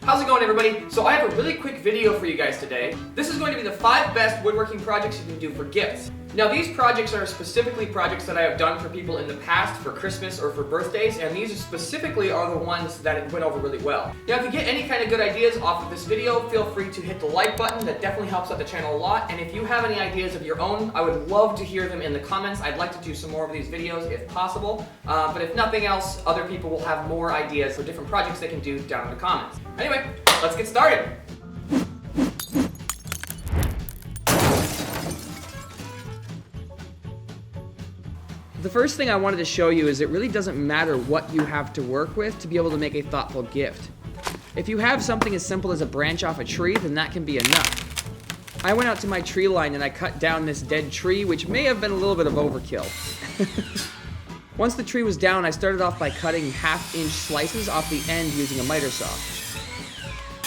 How's it going, everybody? So I have a really quick video for you guys today. This is going to be the 5 best woodworking projects you can do for gifts. Now these projects are specifically projects that I have done for people in the past for Christmas or for birthdays, and these specifically are the ones that went over really well. Now if you get any kind of good ideas off of this video, feel free to hit the like button. That definitely helps out the channel a lot. And if you have any ideas of your own, I would love to hear them in the comments. I'd like to do some more of these videos if possible. But if nothing else, other people will have more ideas for different projects they can do down in the comments. Anyway, let's get started. The first thing I wanted to show you is it really doesn't matter what you have to work with to be able to make a thoughtful gift. If you have something as simple as a branch off a tree, then that can be enough. I went out to my tree line and I cut down this dead tree, which may have been a little bit of overkill. Once the tree was down, I started off by cutting 1/2-inch slices off the end using a miter saw.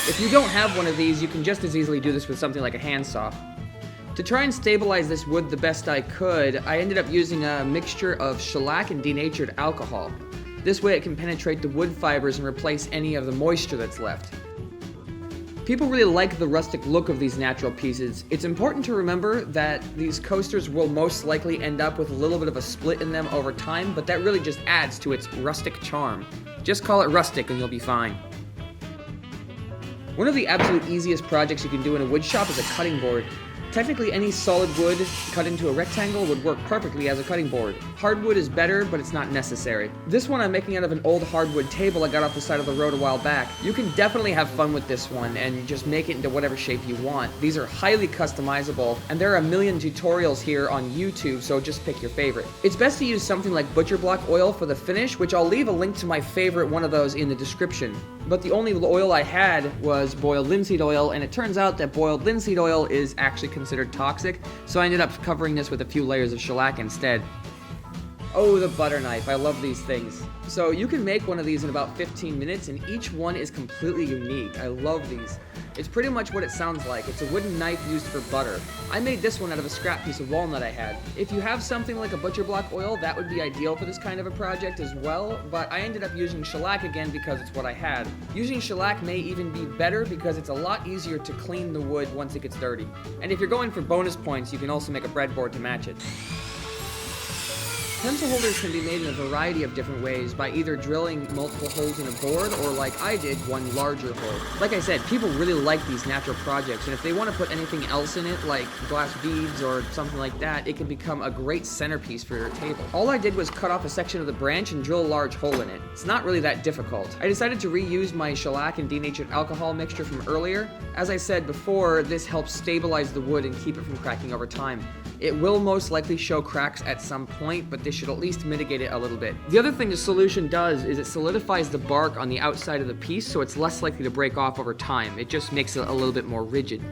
If you don't have one of these, you can just as easily do this with something like a handsaw. To try and stabilize this wood the best I could, I ended up using a mixture of shellac and denatured alcohol. This way it can penetrate the wood fibers and replace any of the moisture that's left. People really like the rustic look of these natural pieces. It's important to remember that these coasters will most likely end up with a little bit of a split in them over time, but that really just adds to its rustic charm. Just call it rustic and you'll be fine. One of the absolute easiest projects you can do in a wood shop is a cutting board. Technically, any solid wood cut into a rectangle would work perfectly as a cutting board. Hardwood is better, but it's not necessary. This one I'm making out of an old hardwood table I got off the side of the road a while back. You can definitely have fun with this one and just make it into whatever shape you want. These are highly customizable, and there are a million tutorials here on YouTube, so just pick your favorite. It's best to use something like butcher block oil for the finish, which I'll leave a link to my favorite one of those in the description. But the only oil I had was boiled linseed oil, and it turns out that boiled linseed oil is actually considered toxic, so I ended up covering this with a few layers of shellac instead. Oh, the butter knife. I love these things. So you can make one of these in about 15 minutes, and each one is completely unique. I love these. It's pretty much what it sounds like. It's a wooden knife used for butter. I made this one out of a scrap piece of walnut I had. If you have something like a butcher block oil, that would be ideal for this kind of a project as well, but I ended up using shellac again because it's what I had. Using shellac may even be better because it's a lot easier to clean the wood once it gets dirty. And if you're going for bonus points, you can also make a breadboard to match it. Pencil holders can be made in a variety of different ways by either drilling multiple holes in a board or, like I did, one larger hole. Like I said, people really like these natural projects, and if they want to put anything else in it, like glass beads or something like that, it can become a great centerpiece for your table. All I did was cut off a section of the branch and drill a large hole in it. It's not really that difficult. I decided to reuse my shellac and denatured alcohol mixture from earlier. As I said before, this helps stabilize the wood and keep it from cracking over time. It will most likely show cracks at some point, but this should at least mitigate it a little bit. The other thing the solution does is it solidifies the bark on the outside of the piece, so it's less likely to break off over time. It just makes it a little bit more rigid.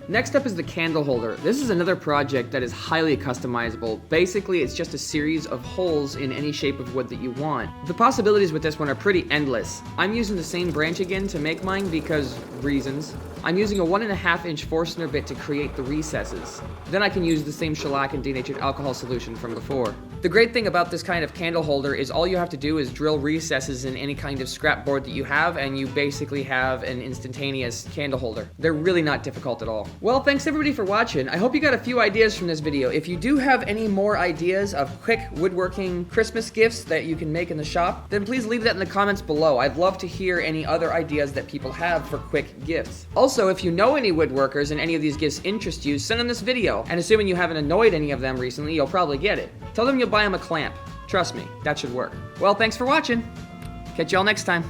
Next up is the candle holder. This is another project that is highly customizable. Basically, it's just a series of holes in any shape of wood that you want. The possibilities with this one are pretty endless. I'm using the same branch again to make mine because reasons. I'm using a 1.5-inch Forstner bit to create the recesses. Then I can use the same shellac and denatured alcohol solution from before. The great thing about this kind of candle holder is all you have to do is drill recesses in any kind of scrap board that you have, and you basically have an instantaneous candle holder. They're really not difficult at all. Well, thanks everybody for watching. I hope you got a few ideas from this video. If you do have any more ideas of quick woodworking Christmas gifts that you can make in the shop, then please leave that in the comments below. I'd love to hear any other ideas that people have for quick gifts. Also, if you know any woodworkers and any of these gifts interest you, send them this video. And assuming you haven't annoyed any of them recently, you'll probably get it. Tell them you'll buy them a clamp. Trust me, that should work. Well, thanks for watching. Catch y'all next time.